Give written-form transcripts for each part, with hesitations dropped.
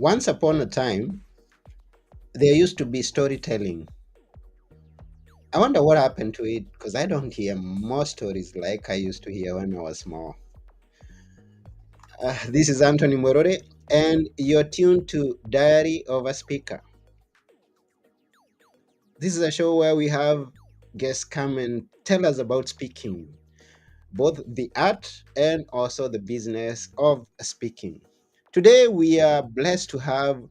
Once upon a time, there used to be storytelling. I wonder what happened to it because I don't hear more stories like I used to hear when I was small. This is Anthony Morore, and you're tuned to Diary of a Speaker. This is a show where we have guests come and tell us about speaking, both the art and also the business of speaking. Today, we are blessed to have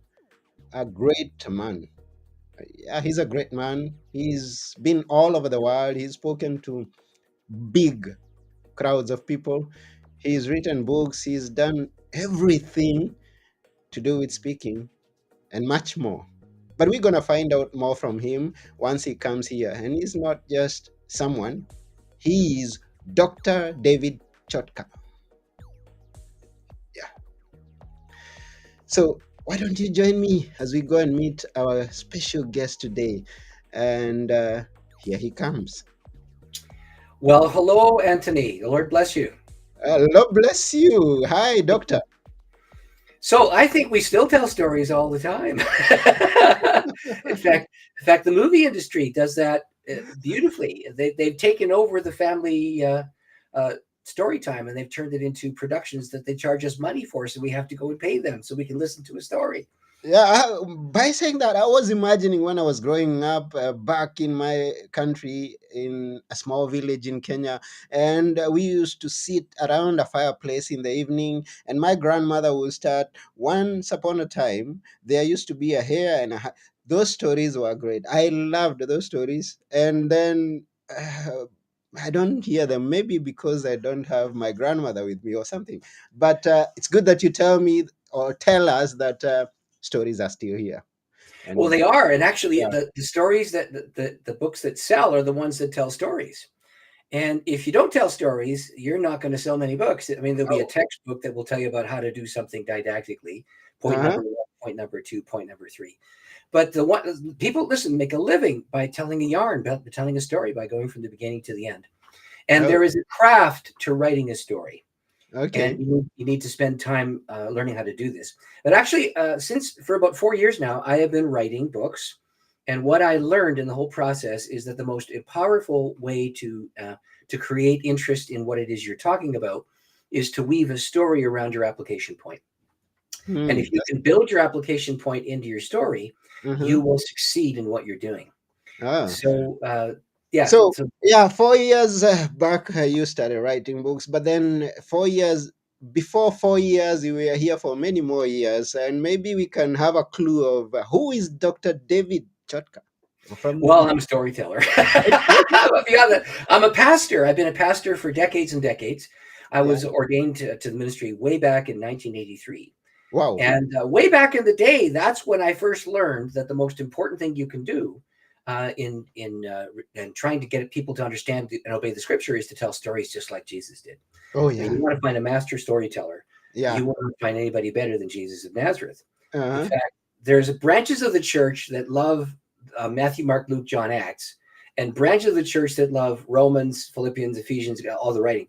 a great man. Yeah, he's a great man. He's been all over the world. He's spoken to big crowds of people. He's written books. He's done everything to do with speaking and much more. But we're going to find out more from him once he comes here. And he's not just someone, he is Dr. David Chotka. Yeah. So, why don't you join me as we go and meet our special guest today? And here he comes. Well, hello, Anthony. The Lord bless you. Lord bless you. Hi, Doctor. So I think we still tell stories all the time. In fact, the movie industry does that beautifully. They've taken over the family uh, story time and they've turned it into productions that they charge us money for, so we have to go and pay them so we can listen to a story. Yeah, by saying that, I was imagining when I was growing up back in my country in a small village in Kenya, and we used to sit around a fireplace in the evening, and my grandmother would start, once upon a time, there used to be a hare and those stories were great. I loved those stories. And then I don't hear them, maybe because I don't have my grandmother with me or something. But it's good that you tell me or tell us that. Stories are still here. Well, And they are, and actually, yeah, the stories that the books that sell are the ones that tell stories. And if you don't tell stories, you're not going to sell many books. I mean, there'll be a oh, textbook that will tell you about how to do something didactically. Point uh-huh. number one, point number two, point number three. But the one people listen make a living by telling a yarn, by telling a story, by going from the beginning to the end. And Oh, there is a craft to writing a story, and okay. you need to spend time learning how to do this. But actually, since for about 4 years now, I have been writing books. And what I learned in the whole process is that the most powerful way to create interest in what it is you're talking about is to weave a story around your application point. And Hmm. if you can build your application point into your story, Uh-huh. you will succeed in what you're doing. Ah. So, yeah. So So, yeah, 4 years back, you started writing books, but then 4 years before 4 years, you were here for many more years, and maybe we can have a clue of who is Dr. David Chotka from the well, I'm beginning. a storyteller. But beyond that, I'm a pastor. I've been a pastor for decades and decades. I Yeah. was ordained to the ministry way back in 1983. Wow. And way back in the day, that's when I first learned that the most important thing you can do in trying to get people to understand and obey the scripture is to tell stories just like Jesus did. Oh I mean, yeah. you want to find a master storyteller, Yeah. you won't find anybody better than Jesus of Nazareth. In Uh-huh. fact, there's branches of the church that love Matthew, Mark, Luke, John, Acts, and branches of the church that love Romans, Philippians, Ephesians, all the writing.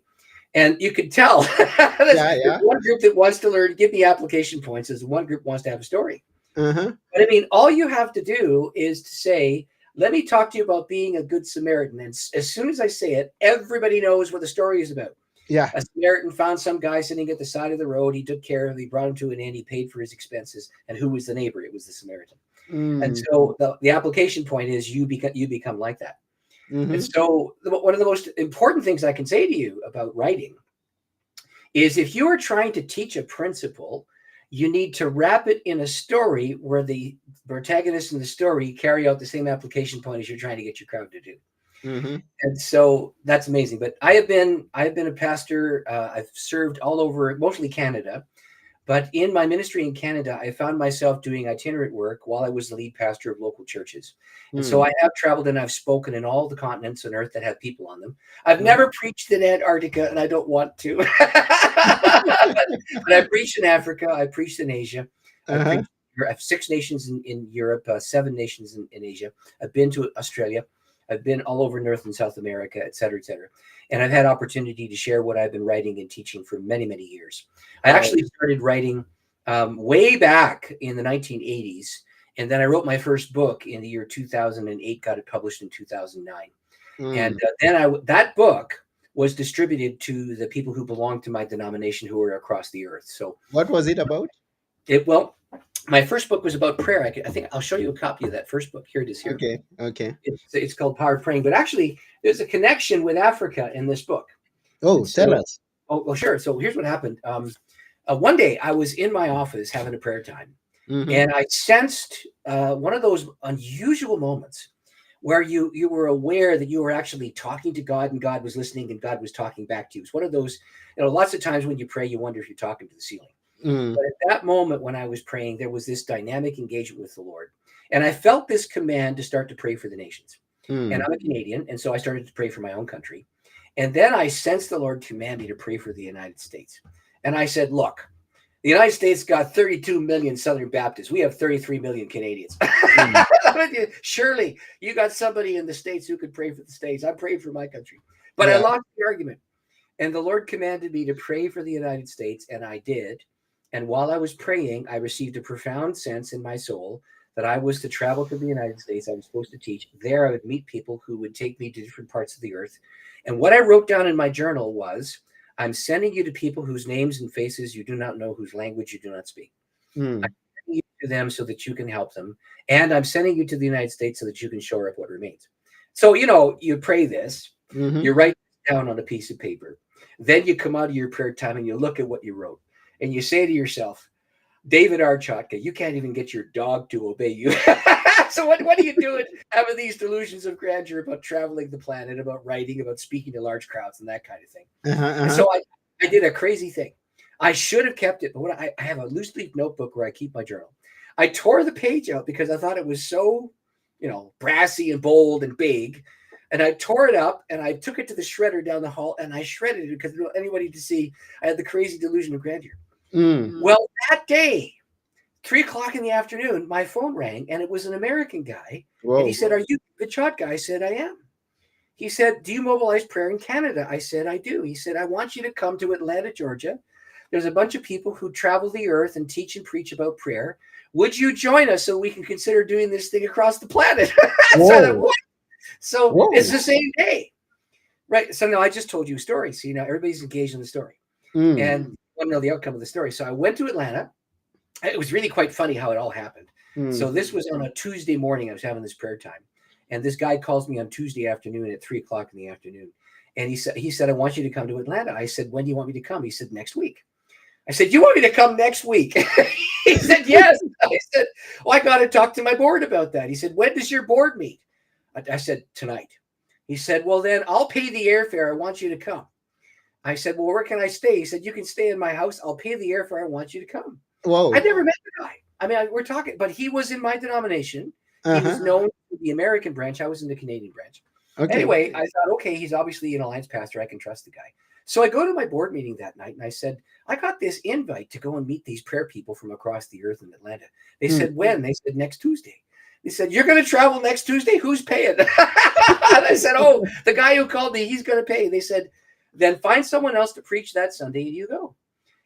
And you could tell Yeah, there's yeah. one group that wants to learn, give me application points. There's one group wants to have a story. Uh-huh. But I mean, all you have to do is to say, let me talk to you about being a good Samaritan. And as soon as I say it, everybody knows what the story is about. Yeah. A Samaritan found some guy sitting at the side of the road. He took care of him. He brought him to an inn. He paid for his expenses. And who was the neighbor? It was the Samaritan. And Mm. so the application point is you become like that. And Mm-hmm. so one of the most important things I can say to you about writing is if you are trying to teach a principle, you need to wrap it in a story where the protagonists in the story carry out the same application point as you're trying to get your crowd to do. Mm-hmm. And so that's amazing. But I have been a pastor. I've served all over, mostly Canada. But in my ministry in Canada, I found myself doing itinerant work while I was the lead pastor of local churches. And so Mm. I have traveled and I've spoken in all the continents on earth that have people on them. I've Uh-huh. never preached in Antarctica and I don't want to. But I preached in Africa. I preached in Asia. I Uh-huh. preached. I have 6 nations in Europe, 7 nations in Asia. I've been to Australia. I've been all over North and South America, et cetera, et cetera. And I've had opportunity to share what I've been writing and teaching for many, many years. I Oh. actually started writing way back in the 1980s. And then I wrote my first book in the year 2008, got it published in 2009. And Mm. that book was distributed to the people who belong to my denomination who are across the earth. So What was it about? well, my first book was about prayer. I think I'll show you a copy of that first book. Here it is here. Okay. Okay. It's called Power of Praying. But actually, there's a connection with Africa in this book. Oh, It's tell us. sure. So here's what happened. One day I was in my office having a prayer time, Mm-hmm. and I sensed one of those unusual moments where you were aware that you were actually talking to God and God was listening and God was talking back to you. It's one of those, lots of times when you pray, you wonder if you're talking to the ceiling. Mm. But at that moment when I was praying, there was this dynamic engagement with the Lord. And I felt this command to start to pray for the nations. And Mm. I'm a Canadian, and so I started to pray for my own country. And then I sensed the Lord command me to pray for the United States. And I said, look, the United States got 32 million Southern Baptists. We have 33 million Canadians. Mm. Surely you got somebody in the States who could pray for the States. I prayed for my country. But I Yeah. lost the argument. And the Lord commanded me to pray for the United States, and I did. And while I was praying, I received a profound sense in my soul that I was to travel to the United States. I was supposed to teach. There, I would meet people who would take me to different parts of the earth. And what I wrote down in my journal was, I'm sending you to people whose names and faces you do not know, whose language you do not speak. I'm Mm. sending you to them so that you can help them. And I'm sending you to the United States so that you can shore up what remains. So, you pray this, Mm-hmm. you write it down on a piece of paper. Then you come out of your prayer time and you look at what you wrote. And you say to yourself, David R. Chotka, you can't even get your dog to obey you. So what are you doing having these delusions of grandeur about traveling the planet, about writing, about speaking to large crowds and that kind of thing? Uh-huh. And Uh-huh. so I did a crazy thing. I should have kept it, but I have a loose leaf notebook where I keep my journal. I tore the page out because I thought it was so, brassy and bold and big. And I tore it up and I took it to the shredder down the hall and I shredded it because I didn't want anybody to see I had the crazy delusion of grandeur. Mm. Well, that day, 3 o'clock in the afternoon, my phone rang and it was an American guy. And he Whoa. said, "Are you the Chot guy?" I said, "I am." He said, "Do you mobilize prayer in Canada?" I said, "I do." He said, "I want you to come to Atlanta, Georgia. There's a bunch of people who travel the earth and teach and preach about prayer. Would you join us so we can consider doing this thing across the planet?" So I thought, Whoa. what? So it's Whoa. the same day. Right. So now I just told you a story. So, everybody's engaged in the story Mm. and want to know the outcome of the story. So I went to Atlanta. It was really quite funny how it all happened. Mm. So this was on a Tuesday morning. I was having this prayer time. And this guy calls me on Tuesday afternoon at 3 o'clock in the afternoon. And he said, "I want you to come to Atlanta." I said, "When do you want me to come?" He said, "Next week." I said, "You want me to come next week?" He said, "Yes." I said, "Well, I got to talk to my board about that." He said, "When does your board meet?" I said, "Tonight." He said, "Well, then I'll pay the airfare. I want you to come." I said, "Well, where can I stay?" He said, "You can stay in my house. I'll pay the airfare. I want you to come." I'd Whoa. never met the guy. I mean, we're talking, but he was in my denomination. He Uh-huh. was known to the American branch. I was in the Canadian branch. Okay. Anyway, I thought, okay, he's obviously an alliance pastor. I can trust the guy. So I go to my board meeting that night and I said, "I got this invite to go and meet these prayer people from across the earth in Atlanta." They Mm. said, "When?" They said, "Next Tuesday." They said, "You're going to travel next Tuesday? Who's paying?" And I said, "Oh, the guy who called me, he's going to pay." They said, "Then find someone else to preach that Sunday and you go."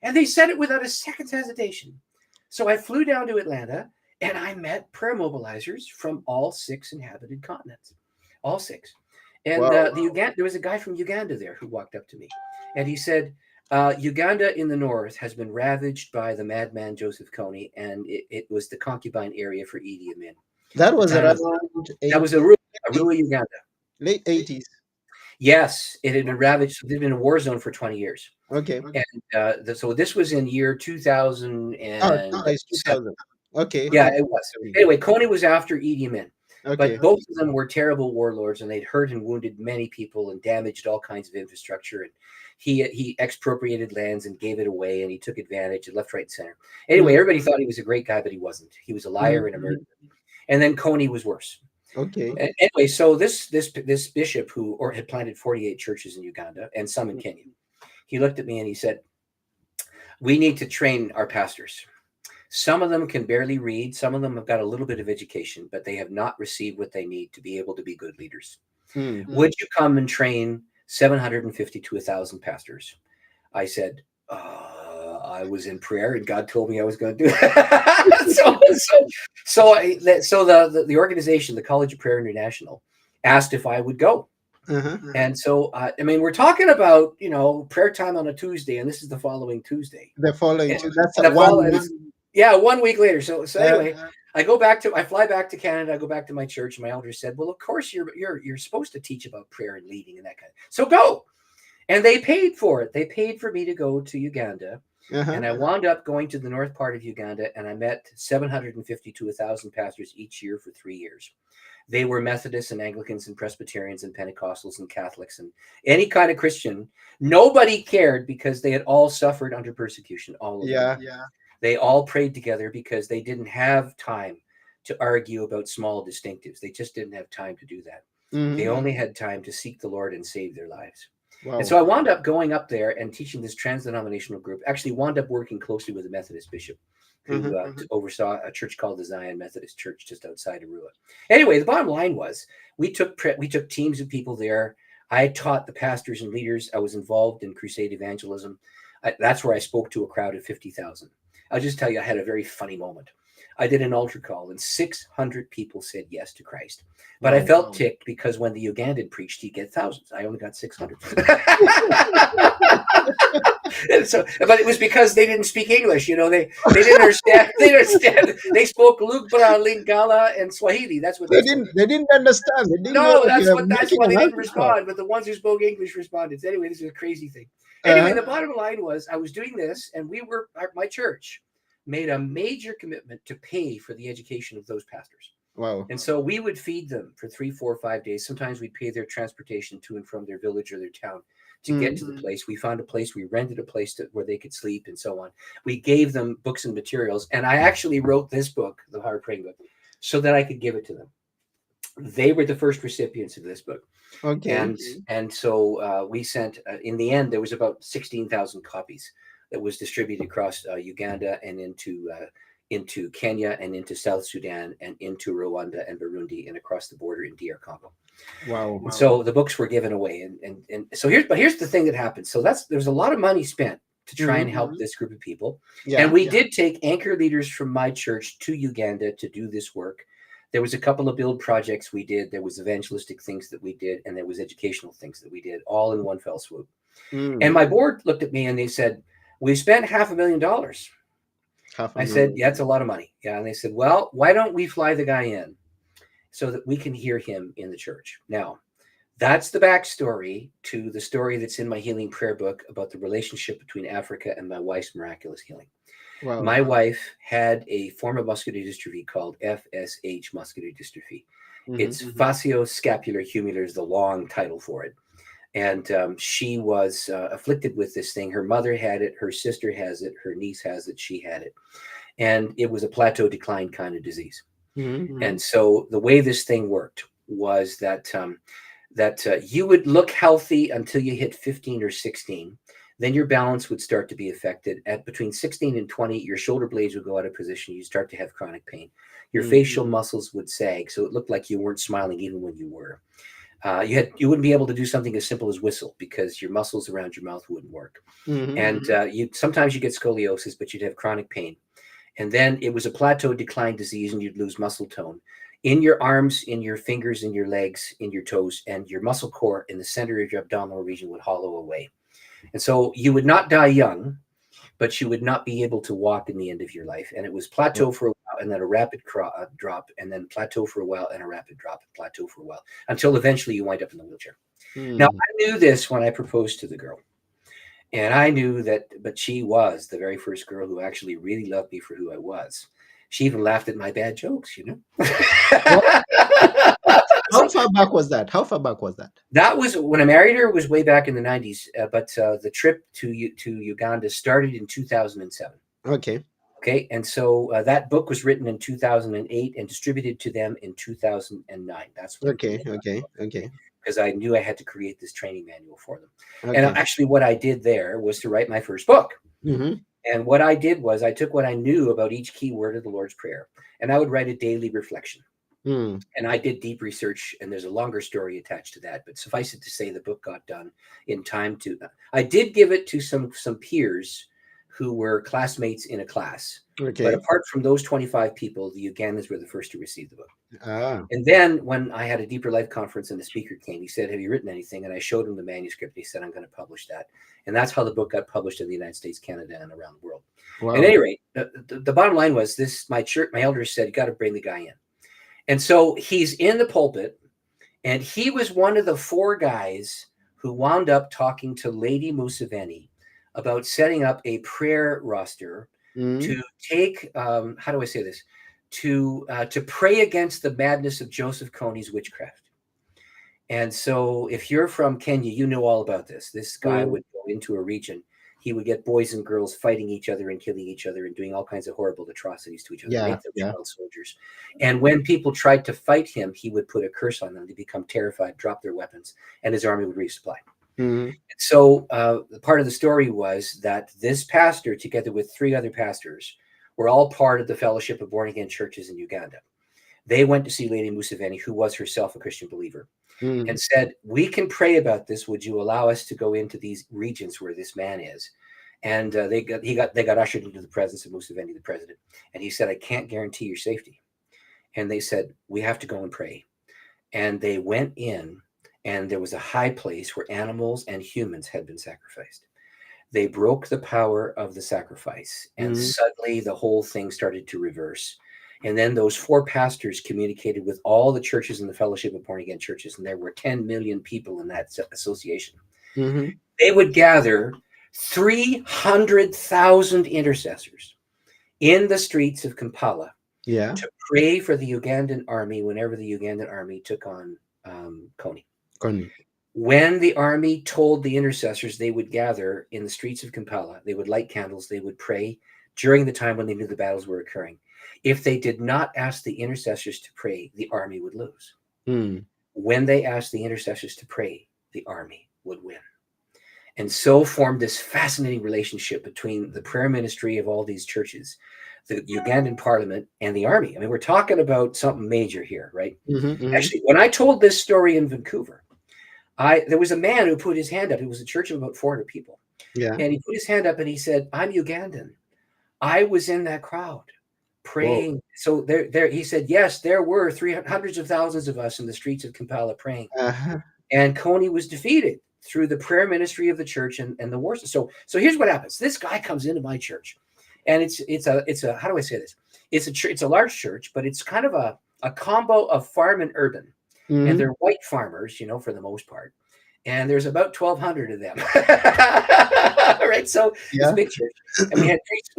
And they said it without a second's hesitation. So I flew down to Atlanta and I met prayer mobilizers from all 6 inhabited continents, all 6. And Wow. there was a guy from Uganda there who walked up to me and he said, "Uganda in the north has been ravaged by the madman Joseph Kony, and it was the concubine area for Idi Amin. That The was time around that was a 80, Rua, Uganda. late 80s. Yes, it had been ravaged. So they'd been in a war zone for 20 years. Okay. And so this was in year Oh, it's 2007. 2000. Okay. Yeah, Okay. it was. Anyway, Coney was after Idi Amin, but Okay. both of them were terrible warlords, and they'd hurt and wounded many people and damaged all kinds of infrastructure. And he expropriated lands and gave it away, and he took advantage and left, right, and center. Anyway, Mm. everybody thought he was a great guy, but he wasn't. He was a liar and a murderer. And then Coney was worse. Okay. Anyway, so this bishop who had planted 48 churches in Uganda and some in Kenya, he looked at me and he said, "We need to train our pastors. Some of them can barely read. Some of them have got a little bit of education, but they have not received what they need to be able to be good leaders. Mm. Would you come and train 750 to 1,000 pastors?" I said, I was in prayer, and God told me I was going to do it. So the organization, the College of Prayer International, asked if I would go. Uh-huh. And so, I mean, we're talking about, prayer time on a Tuesday, and this is the following Tuesday. The following And two. That's the one follow, week. yeah, 1 week later. So Uh, anyway, I fly back to Canada. I go back to my church, and my elder said, "Well, of course you're supposed to teach about prayer and leading and that kind of. So go." And they paid for it. They paid for me to go to Uganda. uh-huh. And I wound up going to the north part of Uganda, and I met 750 to 1,000 pastors each year for 3 years. They were Methodists and Anglicans and Presbyterians and Pentecostals and Catholics and any kind of Christian. Nobody cared because they had all suffered under persecution, all of them. Yeah. They all prayed together because they didn't have time to argue about small distinctives. They just didn't have time to do that. They Mm-hmm. only had time to seek the Lord and save their lives. And Wow. so I wound up going up there and teaching this trans-denominational group. Actually, wound up working closely with a Methodist bishop Mm-hmm. who oversaw a church called the Zion Methodist Church just outside of Rua. Anyway, the bottom line was we took teams of people there. I taught the pastors and leaders. I was involved in crusade evangelism. That's where I spoke to a crowd of 50,000. I'll just tell you, I had a very funny moment. I did an altar call, and 600 people said yes to Christ. But I Wow. felt ticked because when the Ugandan preached, he'd get thousands. I only got 600. But it was because they didn't speak English. They didn't understand. They didn't understand. They spoke Lugba, Lingala, and Swahili. That's what They they spoke. didn't. They didn't understand. They didn't know No, that you are that's making why an they didn't altar call. respond. But the ones who spoke English responded. Anyway, this is a crazy thing. Anyway, Uh-huh. the bottom line was I was doing this, and my church made a major commitment to pay for the education of those pastors. Wow. And so we would feed them for 3, 4, 5 days. Sometimes we'd pay their transportation to and from their village or their town to get to the place. We found a place, we rented a place where they could sleep and so on. We gave them books and materials. And I actually wrote this book, the Hard Praying Book, so that I could give it to them. They were the first recipients of this book. Okay. And so we sent, in the end, there was about 16,000 copies that was distributed across Uganda and into Kenya and into South Sudan and into Rwanda and Burundi and across the border in DR Congo. Wow. And so the books were given away. And so here's the thing that happened. So there's a lot of money spent to try and help this group of people. Yeah. And we did take anchor leaders from my church to Uganda to do this work. There was a couple of build projects we did. There was evangelistic things that we did, and there was educational things that we did, all in one fell swoop. And my board looked at me and they said, "We spent $500,000." I said, "Yeah, it's a lot of money." Yeah, and they said, "Well, why don't we fly the guy in so that we can hear him in the church?" Now, that's the backstory to the story that's in my healing prayer book about the relationship between Africa and my wife's miraculous healing. Wow. My wife had a form of muscular dystrophy called FSH muscular dystrophy. It's facioscapulohumeral is the long title for it. And she was afflicted with this thing. Her mother had it. Her sister has it. Her niece has it. She had it. And it was a plateau decline kind of disease. And so the way this thing worked was that you would look healthy until you hit 15 or 16. Then your balance would start to be affected. At between 16 and 20, your shoulder blades would go out of position. You start to have chronic pain. Your facial muscles would sag, so it looked like you weren't smiling even when you were. You wouldn't be able to do something as simple as whistle because your muscles around your mouth wouldn't work. And sometimes you get scoliosis, but you'd have chronic pain. And then it was a plateau decline disease, and you'd lose muscle tone in your arms, in your fingers, in your legs, in your toes, and your muscle core in the center of your abdominal region would hollow away. And so you would not die young, but you would not be able to walk in the end of your life. And it was plateau for a while, and then a rapid drop, and then plateau for a while, and a rapid drop, and plateau for a while, until eventually you wind up in the wheelchair. Now, I knew this when I proposed to the girl. And I knew that, but she was the very first girl who actually really loved me for who I was. She even laughed at my bad jokes, How far back was that? That was when I married her. Was way back in the 90s, but the trip to Uganda started in 2007. Okay. Okay, and so that book was written in 2008 and distributed to them in 2009. That's when. Okay. Because I knew I had to create this training manual for them. Okay. And actually, what I did there was to write my first book. And what I did was I took what I knew about each key word of the Lord's Prayer, and I would write a daily reflection. And I did deep research, and there's a longer story attached to that. But suffice it to say, the book got done in time to. I did give it to some peers who were classmates in a class. But Okay. apart from those 25 people, the Ugandans were the first to receive the book. Ah. And then when I had a Deeper Life conference and the speaker came, he said, "Have you written anything?" And I showed him the manuscript. He said, "I'm going to publish that." And that's how the book got published in the United States, Canada, and around the world. At Wow. any rate, the bottom line was this: my elders said, "You got to bring the guy in." And so he's in the pulpit, and he was one of the four guys who wound up talking to Lady Museveni about setting up a prayer roster Mm. to take, how do I say this, to pray against the madness of Joseph Kony's witchcraft. And so if you're from Kenya, you know all about this. This guy Mm. would go into a region. He would get boys and girls fighting each other and killing each other and doing all kinds of horrible atrocities to each other, Yeah. make them Yeah. child soldiers. And when people tried to fight him, he would put a curse on them to become terrified, drop their weapons, and his army would resupply. Mm. So part of the story was that this pastor, together with three other pastors, were all part of the Fellowship of Born Again Churches in Uganda. They went to see Lady Museveni, who was herself a Christian believer, Mm. and said, "We can pray about this. Would you allow us to go into these regions where this man is?" And they got ushered into the presence of Museveni, the president, and he said, "I can't guarantee your safety." And they said, "We have to go and pray." And they went in, and there was a high place where animals and humans had been sacrificed. They broke the power of the sacrifice, and Mm. suddenly the whole thing started to reverse. And then those four pastors communicated with all the churches in the Fellowship of Born Again Churches, and there were 10 million people in that association. Mm-hmm. They would gather 300,000 intercessors in the streets of Kampala Yeah. to pray for the Ugandan army whenever the Ugandan army took on Kony. Connie. When the army told the intercessors they would gather in the streets of Kampala, they would light candles, they would pray during the time when they knew the battles were occurring. If they did not ask the intercessors to pray, the army would lose. Mm. When they asked the intercessors to pray, the army would win. And so formed this fascinating relationship between the prayer ministry of all these churches, the Ugandan parliament, and the army. I mean, we're talking about something major here, right? Mm-hmm. Mm-hmm. Actually, when I told this story in Vancouver, there was a man who put his hand up. It was a church of about 400 people. Yeah. And he put his hand up and he said, "I'm Ugandan. I was in that crowd Whoa. praying." So he said, "Yes, there were hundreds of thousands of us in the streets of Kampala praying." Uh-huh. And Kony was defeated through the prayer ministry of the church and the wars. So here's what happens. This guy comes into my church, and it's a how do I say this? It's a large church, but it's kind of a combo of farm and urban. And Mm-hmm. they're white farmers, for the most part. And there's about 1,200 of them. Right? So it's a Yeah. big church. And we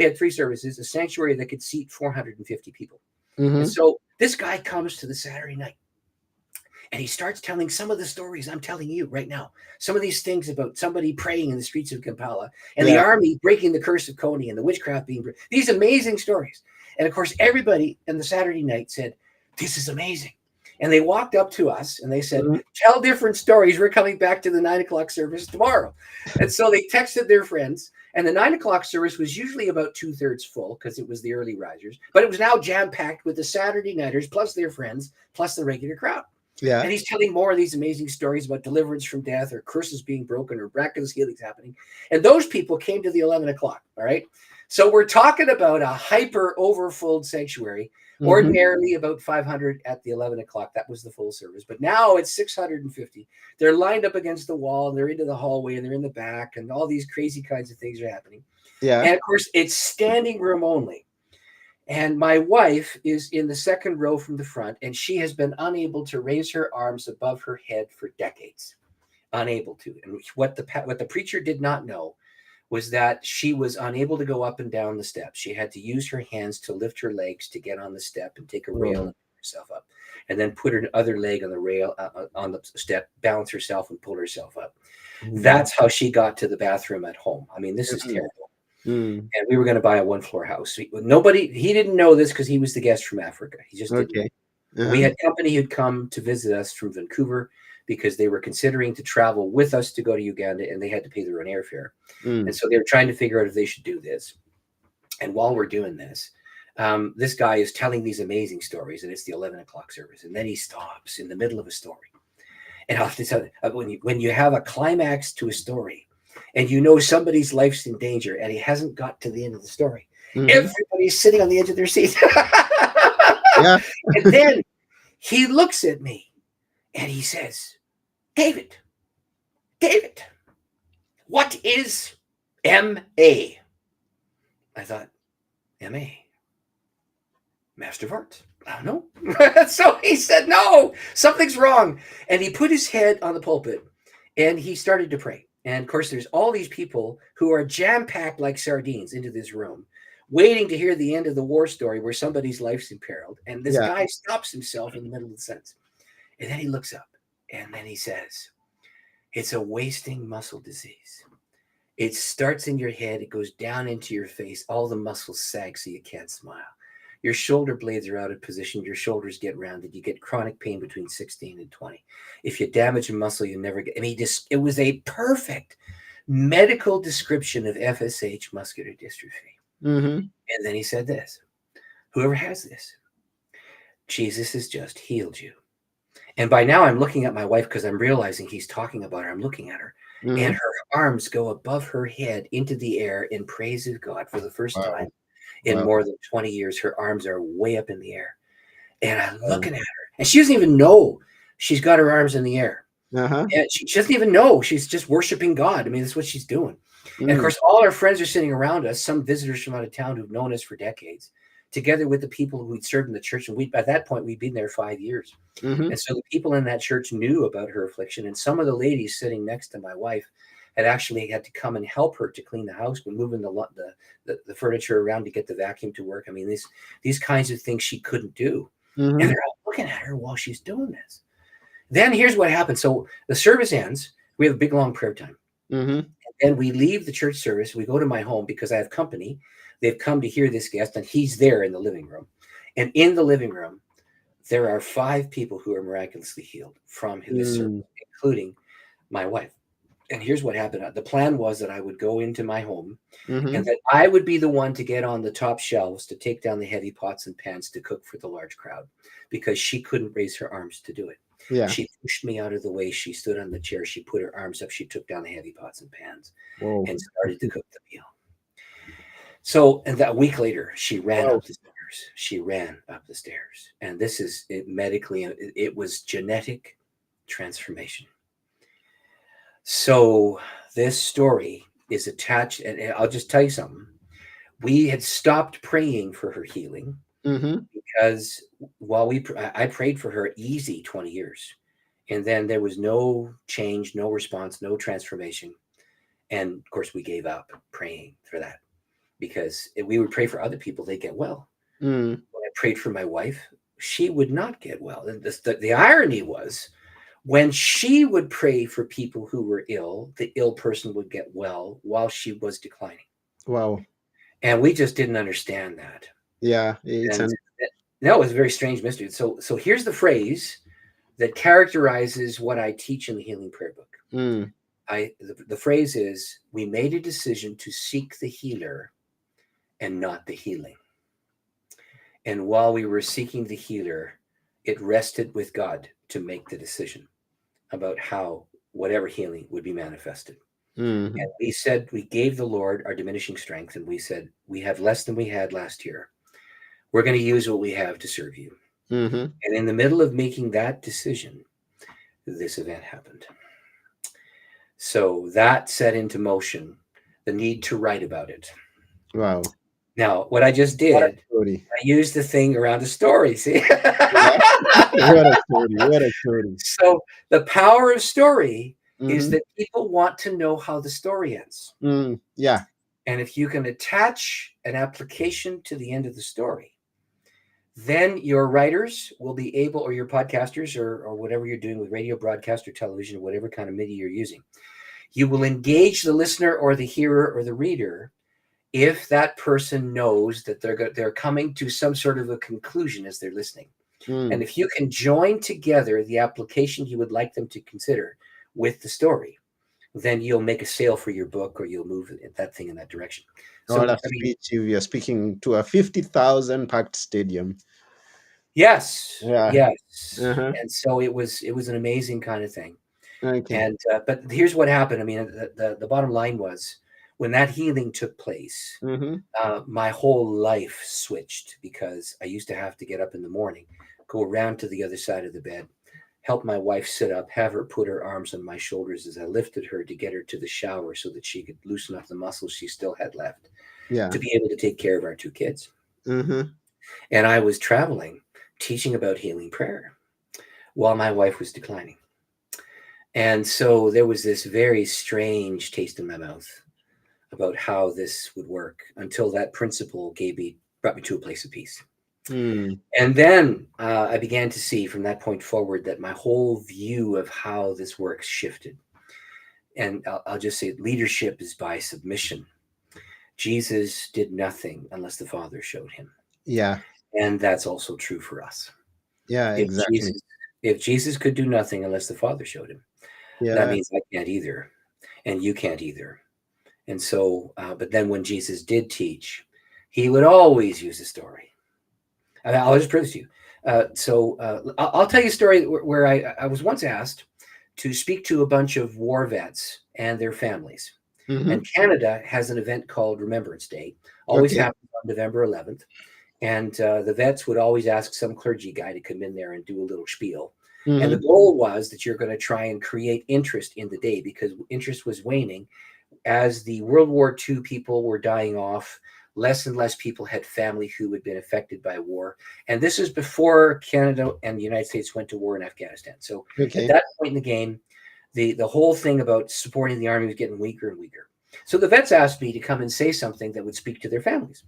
had three services, a sanctuary that could seat 450 people. And Mm-hmm. so this guy comes to the Saturday night and he starts telling some of the stories I'm telling you right now. Some of these things about somebody praying in the streets of Kampala and the Yeah. army breaking the curse of Kony and the witchcraft being these amazing stories. And of course, everybody in the Saturday night said, "This is amazing." And they walked up to us and they said, Mm-hmm. "Tell different stories. We're coming back to the 9 o'clock service tomorrow." And so they texted their friends. And the 9 o'clock service was usually about 2/3 full because it was the early risers. But it was now jam packed with the Saturday nighters plus their friends plus the regular crowd. Yeah. And he's telling more of these amazing stories about deliverance from death or curses being broken or miraculous healings happening. And those people came to the 11 o'clock. All right. So we're talking about a hyper overfull sanctuary. Mm-hmm. Ordinarily about 500 at the 11 o'clock. That was the full service. But now it's 650. They're lined up against the wall and they're into the hallway and they're in the back and all these crazy kinds of things are happening. Yeah. And of course, it's standing room only. And my wife is in the second row from the front, and she has been unable to raise her arms above her head for decades. Unable to. And what the preacher did not know was that she was unable to go up and down the steps. She had to use her hands to lift her legs to get on the step and take a rail Oh. and pick herself up, and then put her other leg on the rail on the step, balance herself, and pull herself up. That's how she got to the bathroom at home. I mean, this is Mm-hmm. terrible. Mm. And we were going to buy a 1-floor house. He didn't know this because he was the guest from Africa. He just didn't know. Okay. We Uh-huh. had company who'd come to visit us from Vancouver because they were considering to travel with us to go to Uganda, and they had to pay their own airfare. Mm. And so they were trying to figure out if they should do this. And while we're doing this, this guy is telling these amazing stories, and it's the 11 o'clock service. And then he stops in the middle of a story. And I'll have to tell you, when you have a climax to a story, and you know somebody's life's in danger and he hasn't got to the end of the story. Mm-hmm. Everybody's sitting on the edge of their seat. Yeah. And then he looks at me and he says, David, David, what is M.A.? I thought, M.A., Master of Arts. I don't know. So he said, no, something's wrong. And he put his head on the pulpit and he started to pray. And of course, there's all these people who are jam packed like sardines into this room, waiting to hear the end of the war story where somebody's life's imperiled. And this Yeah. guy stops himself in the middle of the sentence. And then he looks up and then he says, it's a wasting muscle disease. It starts in your head, it goes down into your face, all the muscles sag so you can't smile. Your shoulder blades are out of position, your shoulders get rounded, you get chronic pain between 16 and 20. If you damage a muscle, you never get. I mean, it was a perfect medical description of FSH, muscular dystrophy. Mm-hmm. And then he said this, whoever has this, Jesus has just healed you. And by now I'm looking at my wife because I'm realizing he's talking about her. I'm looking at her. Mm-hmm. And her arms go above her head into the air in praise of God for the first time Wow. in Wow. more than 20 years. Her arms are way up in the air. And I'm Wow. looking at her. And she doesn't even know she's got her arms in the air. Uh-huh. And she doesn't even know. She's just worshiping God. I mean, that's what she's doing. And of Mm. course, all our friends are sitting around us, some visitors from out of town who've known us for decades, together with the people who'd served in the church. And at that point, we'd been there 5 years. Mm-hmm. And so the people in that church knew about her affliction. And some of the ladies sitting next to my wife had actually had to come and help her to clean the house, but moving the furniture around to get the vacuum to work. I mean, these kinds of things she couldn't do. And Mm-hmm. they're all looking at her while she's doing this. Then here's what happens. So the service ends. We have a big, long prayer time. Mm-hmm. And we leave the church service. We go to my home because I have company. They've come to hear this guest, and he's there in the living room. And in the living room, there are 5 people who are miraculously healed from this service, Mm. including my wife. And here's what happened. The plan was that I would go into my home Mm-hmm. and that I would be the one to get on the top shelves to take down the heavy pots and pans to cook for the large crowd because she couldn't raise her arms to do it. Yeah. She pushed me out of the way. She stood on the chair. She put her arms up. She took down the heavy pots and pans Whoa. and started to cook the meal. So, and that week later, she ran Wow. up the stairs. She ran up the stairs. And this is it medically, it was genetic transformation. So, this story is attached, and I'll just tell you something. We had stopped praying for her healing Mm-hmm. because while I prayed for her easy 20 years, and then there was no change, no response, no transformation. And of course, we gave up praying for that because if we would pray for other people, they get well. Mm. When I prayed for my wife, she would not get well. And the irony was when she would pray for people who were ill, the ill person would get well while she was declining. Wow. And we just didn't understand that. Yeah. It's And an that was a very strange mystery. So here's the phrase that characterizes what I teach in the Healing Prayer Book. mm. The phrase is, we made a decision to seek the healer and not the healing. And while we were seeking the healer, it rested with God to make the decision about how whatever healing would be manifested. Mm-hmm. And we said, we gave the Lord our diminishing strength, and we said, we have less than we had last year. We're going to use what we have to serve you. Mm-hmm. And in the middle of making that decision, this event happened. So that set into motion the need to write about it. Wow. Now, what I just What a did, story. I used the thing around a story. See? Yeah. What a story. What a story. So the power of story is Mm-hmm. that people want to know how the story ends. Mm. Yeah. And if you can attach an application to the end of the story, then your writers will be able, or your podcasters, or whatever you're doing with radio, broadcast, or television, or whatever kind of media you're using, you will engage the listener or the hearer or the reader if that person knows that they're coming to some sort of a conclusion as they're listening. Mm. And if you can join together the application you would like them to consider with the story, then you'll make a sale for your book, or you'll move that thing in that direction. So, All I of mean, speech, you're speaking to a 50,000 packed stadium. yes, Yeah. yes. Uh-huh. And so it was an amazing kind of thing. Okay. And but here's what happened. I mean, the bottom line was when that healing took place, Mm-hmm. my whole life switched because I used to have to get up in the morning, go around to the other side of the bed, help my wife sit up, have her put her arms on my shoulders as I lifted her to get her to the shower so that she could loosen up the muscles she still had left Yeah. to be able to take care of our two kids. Mm-hmm. And I was traveling, teaching about healing prayer while my wife was declining. And so there was this very strange taste in my mouth about how this would work until that principle brought me to a place of peace. Mm. And then I began to see from that point forward that my whole view of how this works shifted. And I'll just say leadership is by submission. Jesus did nothing unless the Father showed him. Yeah. And that's also true for us. Yeah. If Exactly. Jesus if Jesus could do nothing unless the Father showed him, that Yeah. means I can't either, and you can't either. And so, but then when Jesus did teach, he would always use a story. And I'll just prove this to you. I'll tell you a story where I was once asked to speak to a bunch of war vets and their families. Mm-hmm. And Canada has an event called Remembrance Day, always Okay. happens on November 11th. And the vets would always ask some clergy guy to come in there and do a little spiel. And the Mm-hmm. goal was that you're going to try and create interest in the day because interest was waning as the World War II people were dying off. Less and less people had family who had been affected by war. And this is before Canada and the United States went to war in Afghanistan. So at Okay. that point in the game, the whole thing about supporting the army was getting weaker and weaker. So the vets asked me to come and say something that would speak to their families.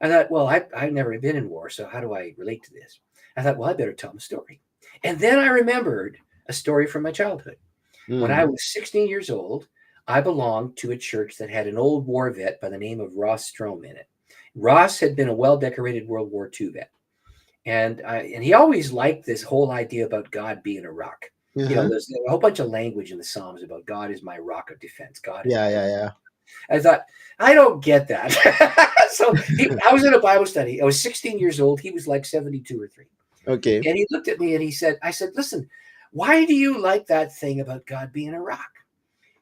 I thought, well, I've never been in war, so how do I relate to this? I thought, well, I better tell them a story. And then I remembered a story from my childhood. When I Mm. was 16 years old, I belonged to a church that had an old war vet by the name of Ross Strom in it. Ross had been a well-decorated World War II vet, and he always liked this whole idea about God being a rock. You know, Uh-huh. there's a whole bunch of language in the Psalms about God is my rock of defense. God is Yeah. my. Yeah. Yeah. I thought, I don't get that. I was in a Bible study. I was 16 years old. He was like 72 or 3. Okay. And he looked at me and I said, listen, why do you like that thing about God being a rock?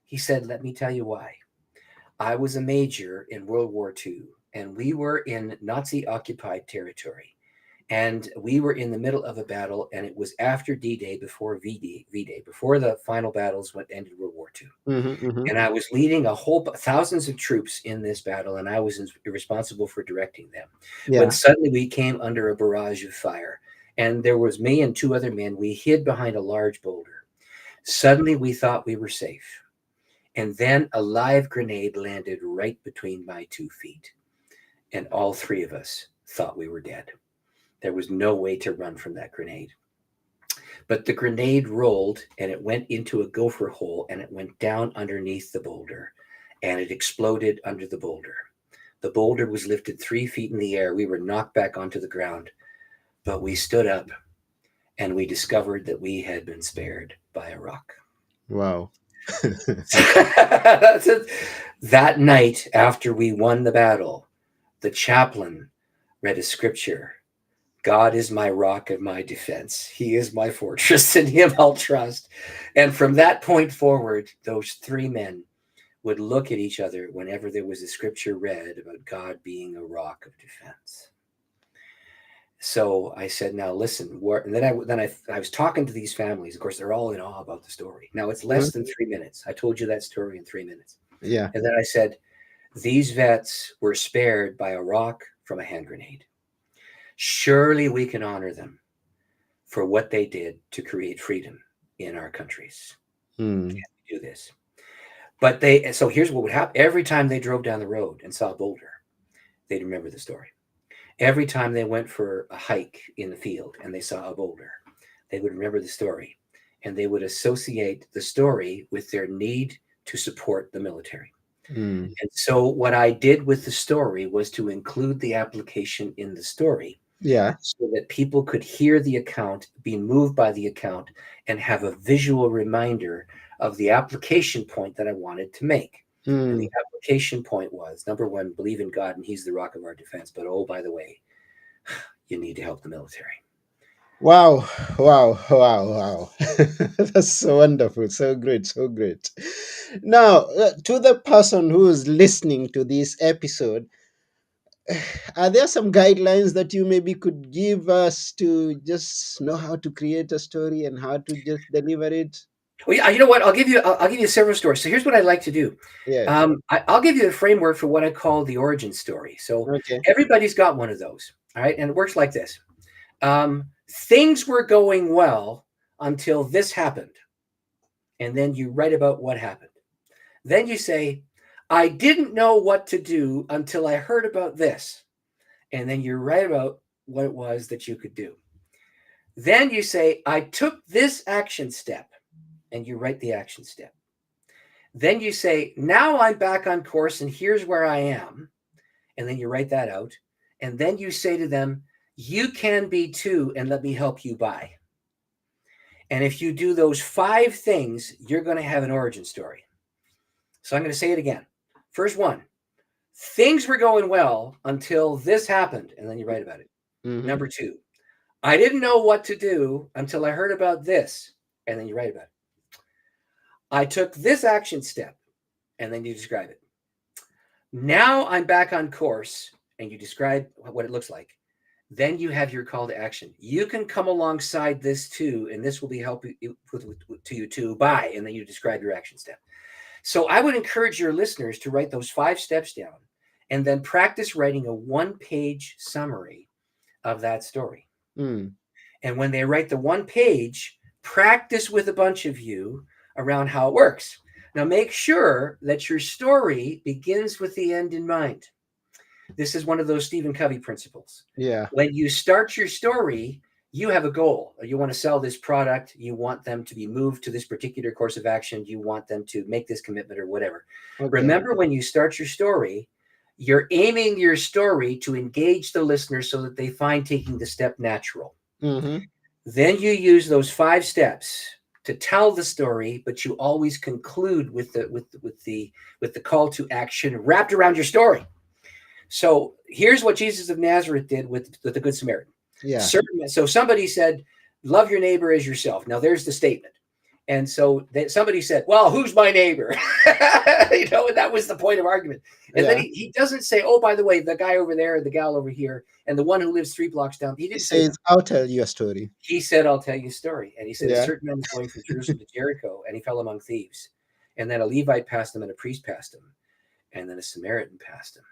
He said, let me tell you why. I was a major in World War II, and we were in Nazi occupied territory. And we were in the middle of a battle, and it was after D-Day, before V-Day, before the final battles went ended World War II. Mm-hmm. Mm-hmm. And I was leading a whole thousands of troops in this battle, and I was responsible for directing them. When Yeah. suddenly we came under a barrage of fire, and there was me and 2 other men. We hid behind a large boulder. Suddenly we thought we were safe, and then a live grenade landed right between my 2 feet, and all 3 of us thought we were dead. There was no way to run from that grenade. But the grenade rolled and it went into a gopher hole and it went down underneath the boulder and it exploded under the boulder. The boulder was lifted 3 feet in the air. We were knocked back onto the ground, but we stood up and we discovered that we had been spared by a rock. Wow. That night, after we won the battle, the chaplain read a scripture. God is my rock of my defense. He is my fortress. In him I'll trust. And from that point forward, those 3 men would look at each other whenever there was a scripture read about God being a rock of defense. So I said, now listen, and then I was talking to these families. Of course, they're all in awe about the story. Now it's less Mhm. than 3 minutes. I told you that story in 3 minutes. Yeah. And then I said, these vets were spared by a rock from a hand grenade. Surely we can honor them for what they did to create freedom in our countries. Mm. Do this. So here's what would happen. Every time they drove down the road and saw a boulder, they'd remember the story. Every time they went for a hike in the field and they saw a boulder, they would remember the story and they would associate the story with their need to support the military. Mm. And so what I did with the story was to include the application in the story Yeah. so that people could hear the account, be moved by the account, and have a visual reminder of the application point that I wanted to make. And the Mm. application point was number one, believe in God and He's the rock of our defense. But oh, by the way, you need to help the military. Wow, wow, wow, wow. That's so wonderful, so great, so great. Now, to the person who is listening to this episode, are there some guidelines that you maybe could give us to just know how to create a story and how to just deliver it? Well, yeah, you know what? I'll give you several stories. So here's what I like to do. Yes. I'll give you a framework for what I call the origin story. So Okay. everybody's got one of those, all right? And it works like this: things were going well until this happened, and then you write about what happened. Then you say, "I didn't know what to do until I heard about this," and then you write about what it was that you could do. Then you say, "I took this action step," and you write the action step. Then you say, "Now I'm back on course and here's where I am." And then you write that out. And then you say to them, "You can be too, and let me help you by." And if you do those 5 things, you're going to have an origin story. So I'm going to say it again. First one, things were going well until this happened. And then you write about it. Mm-hmm. Number 2, I didn't know what to do until I heard about this. And then you write about it. I took this action step. And then you describe it. Now I'm back on course, and you describe what it looks like. Then you have your call to action. You can come alongside this too, and this will be helping to you too. Bye, and then you describe your action step. So I would encourage your listeners to write those 5 steps down, and then practice writing a 1-page summary of that story. Mm. And when they write the 1 page, practice with a bunch of you around how it works. Now, make sure that your story begins with the end in mind. This is one of those Stephen Covey principles. Yeah. When you start your story, you have a goal. You want to sell this product. You want them to be moved to this particular course of action. You want them to make this commitment or whatever. Okay. Remember, when you start your story, you're aiming your story to engage the listener so that they find taking the step natural. Mm-hmm. Then you use those 5 steps to tell the story, but you always conclude with the call to action wrapped around your story. So here's what Jesus of Nazareth did with the Good Samaritan. Yeah. So somebody said, "Love your neighbor as yourself." Now there's the statement. And so somebody said, "Well, who's my neighbor?" And that was the point of argument. And then Yeah. he doesn't say, "Oh, by the way, the guy over there, the gal over here, and the one who lives 3 blocks down." He He didn't say says, that. I'll tell you a story. He said, "I'll tell you a story." And he said, "A Yeah. certain man was going from Jerusalem to Jericho, and he fell among thieves. And then a Levite passed him, and a priest passed him, and then a Samaritan passed him.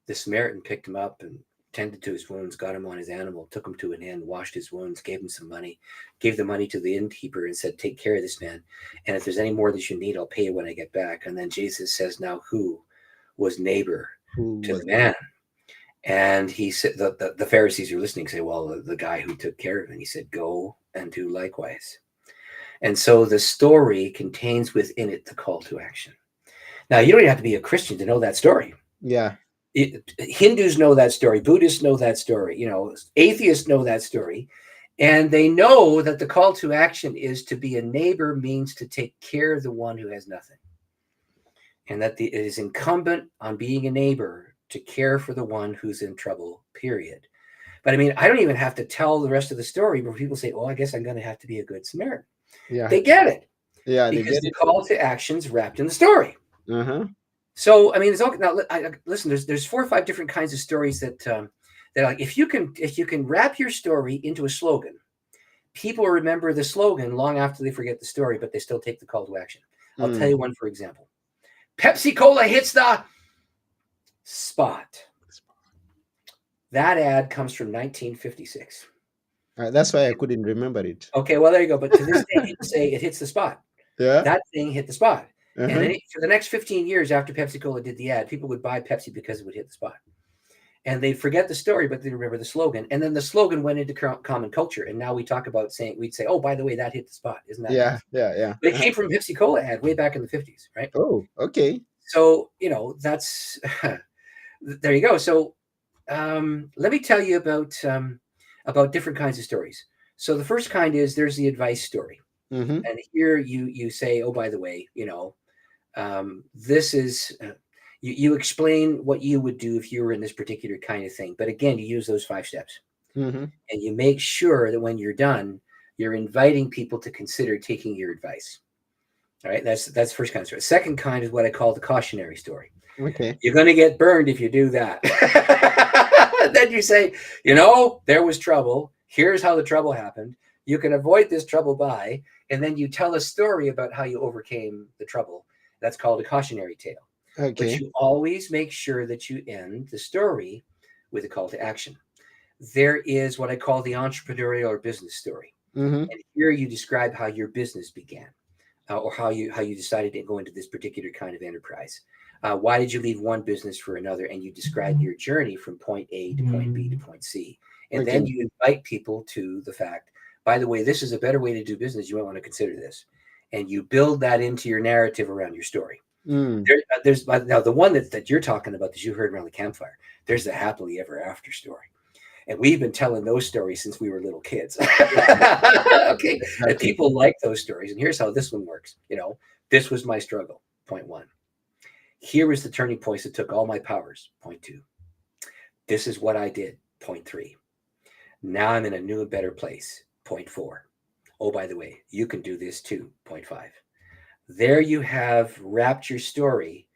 The Samaritan picked him up and tended to his wounds, got him on his animal, took him to an inn, washed his wounds, gave him some money, gave the money to the innkeeper and said, 'Take care of this man. And if there's any more that you need, I'll pay you when I get back.'" And then Jesus says, "Now who was neighbor Who to was the man?" And he said, the Pharisees are listening, say, "Well, the guy who took care of him." He said, "Go and do likewise." And so the story contains within it the call to action. Now, you don't even have to be a Christian to know that story. Yeah. Hindus know that story. Buddhists know that story. Atheists know that story. And they know that the call to action is to be a neighbor means to take care of the one who has nothing. And that it is incumbent on being a neighbor to care for the one who's in trouble, period. But I mean, I don't even have to tell the rest of the story where people say, "Oh, I guess I'm going to have to be a good Samaritan." Yeah. They get it Yeah. They because get the it. call to action's wrapped in the story. Uh-huh. So I mean, it's all now. Listen, there's 4 or 5 different kinds of stories that like if you can wrap your story into a slogan, people remember the slogan long after they forget the story, but they still take the call to action. I'll tell Mm. you one for example. Pepsi Cola hits the spot. That ad comes from 1956. That's why I couldn't remember it. Okay, well there you go. But to this day, people say it hits the spot. Yeah. That thing hit the spot. And Uh-huh. then for the next 15 years after Pepsi Cola did the ad, people would buy Pepsi because it would hit the spot. And they forget the story, but they remember the slogan. And then the slogan went into common culture. And now we talk about we'd say, "Oh, by the way, that hit the spot." Isn't that Yeah. nice? Yeah. Yeah. But it Uh-huh. came from Pepsi Cola ad way back in the 50s, right? Oh, okay. So, that's there you go. So let me tell you about different kinds of stories. So the first kind is there's the advice story. Mm-hmm. And here you say, "Oh, by the way, this is you explain what you would do if you were in this particular kind of thing." But again, you use those 5 steps. Mm-hmm. And you make sure that when you're done, you're inviting people to consider taking your advice. All right, that's the first kind of story. Second kind is what I call the cautionary story. Okay. You're going to get burned if you do that. Then you say, there was trouble. Here's how the trouble happened. You can avoid this trouble by, and then you tell a story about how you overcame the trouble. That's called a cautionary tale. But Okay. you always make sure that you end the story with a call to action. There is what I call the entrepreneurial or business story. Mm-hmm. And here you describe how your business began, or how you decided to go into this particular kind of enterprise. Why did you leave one business for another? And you describe your journey from point A to point B to point C. And then Okay. you invite people to the fact, by the way, this is a better way to do business. You might want to consider this. And you build that into your narrative around your story. Mm. There's now the one that you're talking about that you heard around the campfire. There's the happily ever after story. And we've been telling those stories since we were little kids. Okay. And Exactly. people like those stories. And here's how this one works. This was my struggle. Point one. Here was the turning points that took all my powers. Point two. This is what I did. Point three. Now I'm in a new and better place. Point four. Oh, by the way, you can do this too. Point five. There you have wrapped your story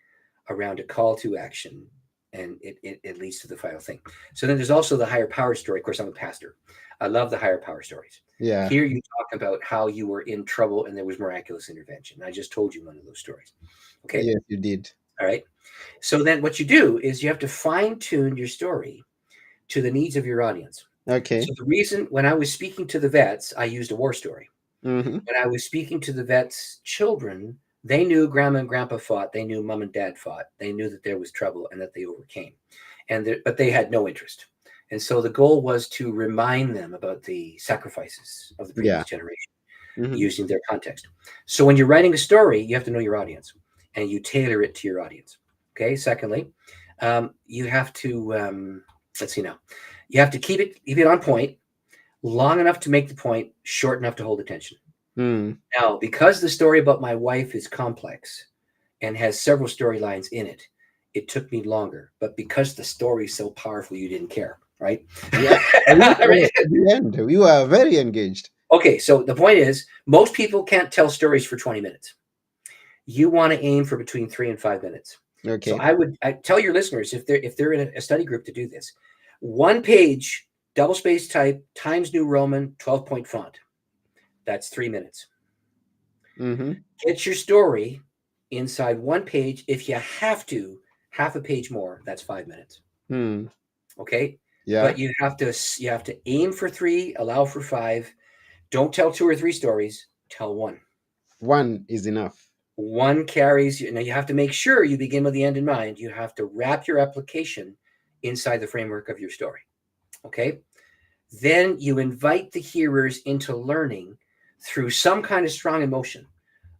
around a call to action, and it leads to the final thing. So then there's also the higher power story. Of course, I'm a pastor. I love the higher power stories. Yeah. Here you talk about how you were in trouble and there was miraculous intervention. I just told you one of those stories. Okay. Yes, you did. All right. So then what you do is you have to fine tune your story to the needs of your audience. Okay. So the reason when I was speaking to the vets, I used a war story. Mm-hmm. When I was speaking to the vets' children, they knew grandma and grandpa fought. They knew mom and dad fought. They knew that there was trouble and that they overcame. But they had no interest. And so the goal was to remind them about the sacrifices of the Yeah. previous generation Mm-hmm. using their context. So when you're writing a story, you have to know your audience and you tailor it to your audience. Okay. Secondly, you have to, let's see now, you have to keep it on point, long enough to make the point, short enough to hold attention. Mm. Now, because the story about my wife is complex and has several storylines in it, it took me longer. But because the story is so powerful, you didn't care, right? Yeah. We Right? were at the end. We were very engaged. Okay, so the point is, most people can't tell stories for 20 minutes. You want to aim for between 3 and 5 minutes. So Okay. I tell your listeners, if they're in a study group, to do this. One page, double space type, Times New Roman, 12-point font. That's 3 minutes. Mm-hmm. Get your story inside one page. If you have to, half a page more, that's 5 minutes. Mm. Okay. Yeah. But you have to aim for 3, allow for 5. Don't tell 2 or 3 stories. Tell one. One is enough. One carries. Now you have to make sure you begin with the end in mind. You have to wrap your application inside the framework of your story. Okay. Then you invite the hearers into learning through some kind of strong emotion.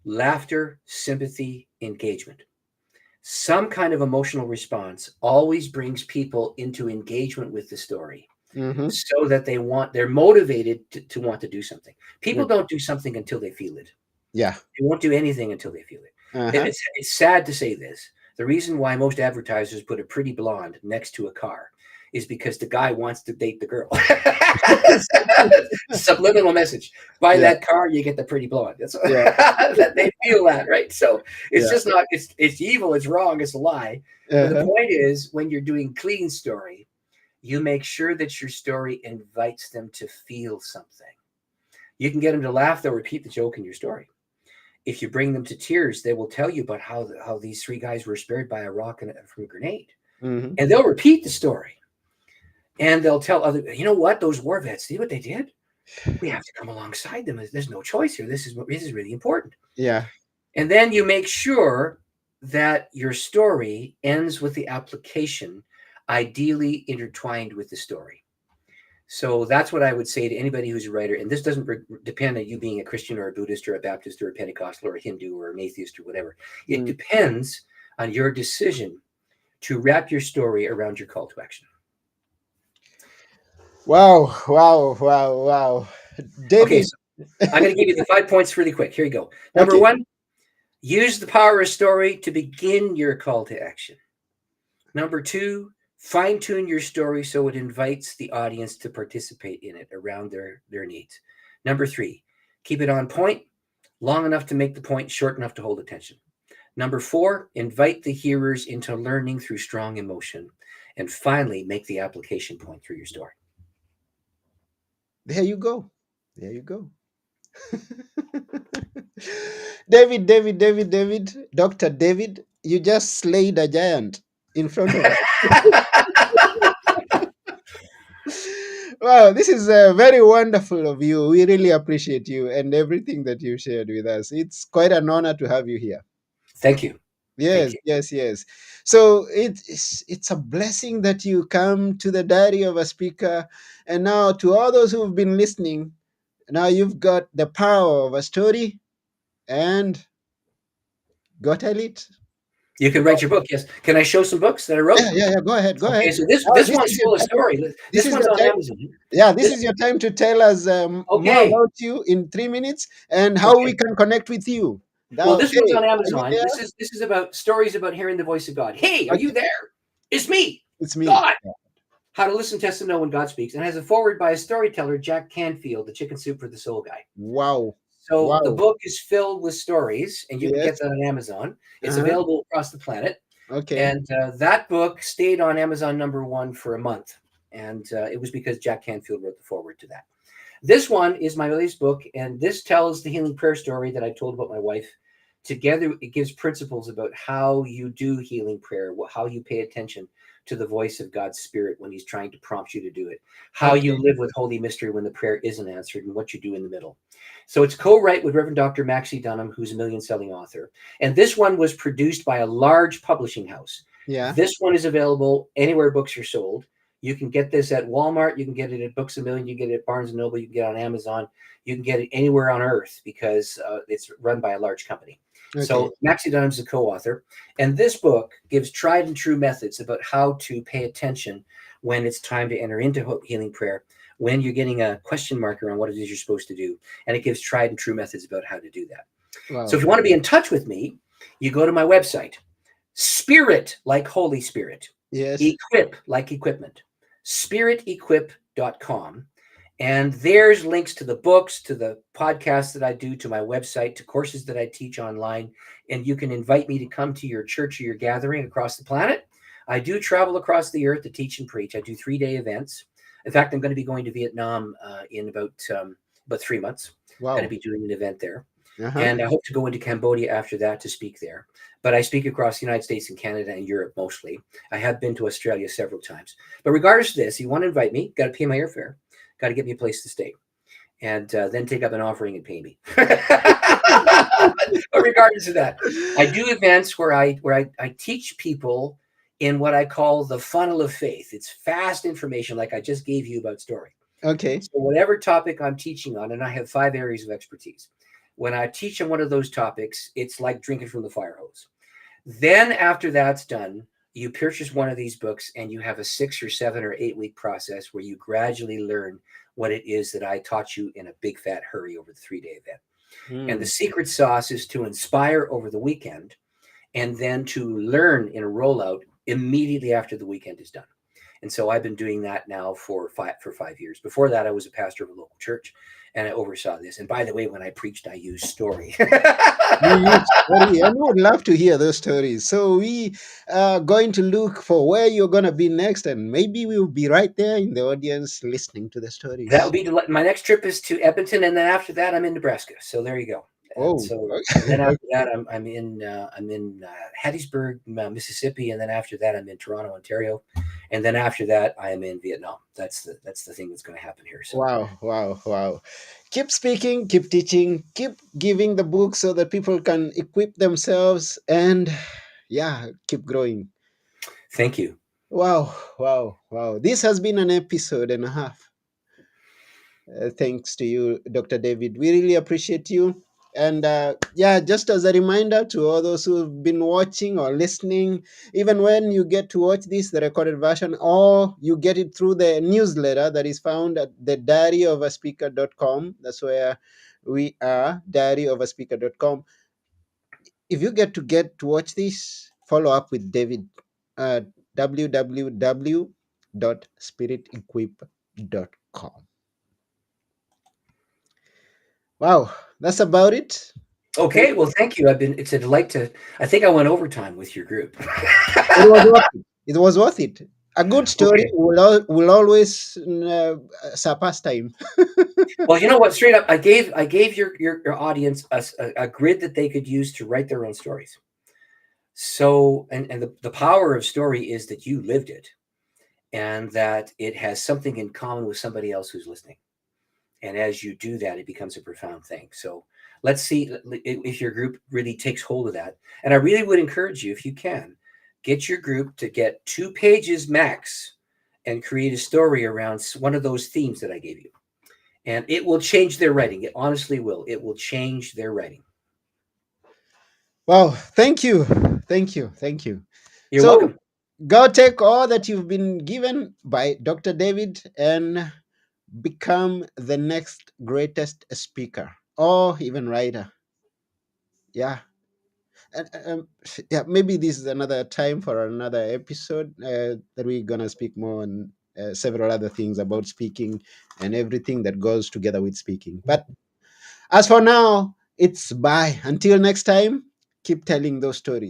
Laughter, sympathy, engagement. Some kind of emotional response always brings people into engagement with the story Mm-hmm. so that they're motivated to want to do something. People Okay. don't do something until they feel it. Yeah. They won't do anything until they feel it. Uh-huh. It's sad to say this. The reason why most advertisers put a pretty blonde next to a car is because the guy wants to date the girl. Subliminal message. Buy Yeah. that car, you get the pretty blonde. That's Yeah. that they feel that, right? So it's Yeah. just not. It's evil. It's wrong. It's a lie. But the Uh-huh. point is, when you're doing clean story, you make sure that your story invites them to feel something. You can get them to laugh. They'll repeat the joke in your story. If you bring them to tears, they will tell you about how these 3 guys were spared by a rock from a grenade, Mm-hmm. and they'll repeat the story. And they'll tell other, what, those war vets, see what they did? We have to come alongside them. There's no choice here. This is really important. Yeah. And then you make sure that your story ends with the application, ideally intertwined with the story. So that's what I would say to anybody who's a writer. And this doesn't depend on you being a Christian or a Buddhist or a Baptist or a Pentecostal or a Hindu or an atheist or whatever. It depends on your decision to wrap your story around your call to action. Wow. Wow. Wow. Wow. Okay, David. so I'm going to give you the 5 points really quick. Here you go. Number Okay. 1, use the power of story to begin your call to action. Number 2, Fine tune your story so it invites the audience to participate in it around their needs. Number three, keep it on point, long enough to make the point, short enough to hold attention. Number four, invite the hearers into learning through strong emotion. And finally, make the application point through your story. There you go. There you go. David, Dr. David, you just slayed a giant in front of us. Wow, this is very wonderful of you. We really appreciate you and everything that you shared with us. It's quite an honor to have you here. Thank you. Thank Yes, you. yes, yes. So it's a blessing that you come to the Diary of a Speaker, and now to all those who've been listening, now you've got the power of a story and got a lit. You can write your book. Yes. Can I show some books that I wrote? Yeah. Go ahead, go Okay. ahead. So this Now, this one's full of story. this This is one's your on time. Amazon. Yeah, this This is your time to tell us more okay. about you in 3 minutes and how we Okay. can connect with you. Well, Now, this one's hey, on are you Amazon. there? This is about stories about hearing the voice of God. Hey, are you Okay, there? It's me, it's me. God. How to listen, test, and know when God speaks, and has a foreword by a storyteller, Jack Canfield, the Chicken Soup for the Soul guy. Wow, So the wow. book is filled with stories, and you can get Yes. that on Amazon. It's Uh-huh. available across the planet. Okay. And that book stayed on Amazon #1 for a month. And it was because Jack Canfield wrote the foreword to that. This one is my latest book, and this tells the healing prayer story that I told about my wife. Together, it gives principles about how you do healing prayer, how you pay attention to the voice of God's Spirit when He's trying to prompt you to do it, how you Okay. live with holy mystery when the prayer isn't answered, and what you do in the middle. So it's co-write with Reverend Dr. Maxie Dunham, who's a million-selling author. And this one was produced by a large publishing house. Yeah. This one is available anywhere books are sold. You can get this at Walmart. You can get it at Books A Million. You can get it at Barnes and Noble. You can get it on Amazon. You can get it anywhere on earth because it's run by a large company. Okay. So Maxie Dunham's the co-author, and this book gives tried and true methods about how to pay attention when it's time to enter into healing prayer, when you're getting a question mark around what it is you're supposed to do, and it gives tried and true methods about how to do that. So if Wow. you want to be in touch with me, you go to my website, Spirit like Holy Spirit, Yes. Equip like equipment, spiritequip.com. And there's links to the books, to the podcasts that I do, to my website, to courses that I teach online. And you can invite me to come to your church or your gathering across the planet. I do travel across the earth to teach and preach. I do 3-day events. In fact, I'm going to be going to Vietnam in about 3 months. Going to Wow. be doing an event there. Uh-huh. And I hope to go into Cambodia after that to speak there. But I speak across the United States and Canada and Europe mostly. I have been to Australia several times. But regardless of this, you want to invite me, got to pay my airfare, got to get me a place to stay, and then take up an offering and pay me. But regardless of that, I do events where I teach people in what I call the funnel of faith. It's fast information, like I just gave you about story. Okay. So whatever topic I'm teaching on, and I have 5 areas of expertise. When I teach on one of those topics, it's like drinking from the fire hose. Then after that's done, you purchase one of these books and you have a 6 or 7 or 8 week process where you gradually learn what it is that I taught you in a big fat hurry over the 3-day event. And the Hmm. secret sauce is to inspire over the weekend and then to learn in a rollout immediately after the weekend is done. And so I've been doing that now for 5 years. Before that, I was a pastor of a local church and I oversaw this. And by the way, when I preached, I used story. You use story, and we would love to hear those stories. So we are going to look for where you're going to be next, and maybe we'll be right there in the audience listening to the That would stories. be my next trip is to Edmonton, and then after that, I'm in Nebraska. So there you go. And Oh, so, and then after that, I'm in Hattiesburg, Mississippi, and then after that, I'm in Toronto, Ontario, and then after that, I am in Vietnam. That's the thing that's going to happen here. So wow, wow, wow. Keep speaking, keep teaching, keep giving the book so that people can equip themselves and, yeah, keep growing. thank you. Wow, wow, wow. This has been an episode and a half. Thanks to you, Dr. David. We really appreciate you. And yeah, just as a reminder to all those who've been watching or listening, even when you get to watch this, the recorded version, or you get it through the newsletter that is found at the diaryofaSpeaker.com. That's where we are, diaryofaSpeaker.com. If you get to watch this, follow up with David. www.spiritequip.com. Wow, that's about it. Thank Okay, well, thank you. It's a delight to. I think I went overtime with your group. It was worth it. It was worth it. A good story Okay. will always surpass time. Well, you know what? Straight up, I gave your audience a grid that they could use to write their own stories. So, and the power of story is that you lived it, and that it has something in common with somebody else who's listening. And as you do that, it becomes a profound thing. So let's see if your group really takes hold of that. And I really would encourage you, if you can, get your group to get 2 pages max and create a story around one of those themes that I gave you. And it will change their writing. It honestly will. It will change their writing. Wow, thank you. Thank you. Thank you. You're So welcome. go take all that you've been given by Dr. David and become the next greatest speaker or even writer. Yeah. And, yeah, maybe this is another time for another episode that we're gonna speak more on several other things about speaking and everything that goes together with speaking. But as for now, it's bye. Until next time, keep telling those stories.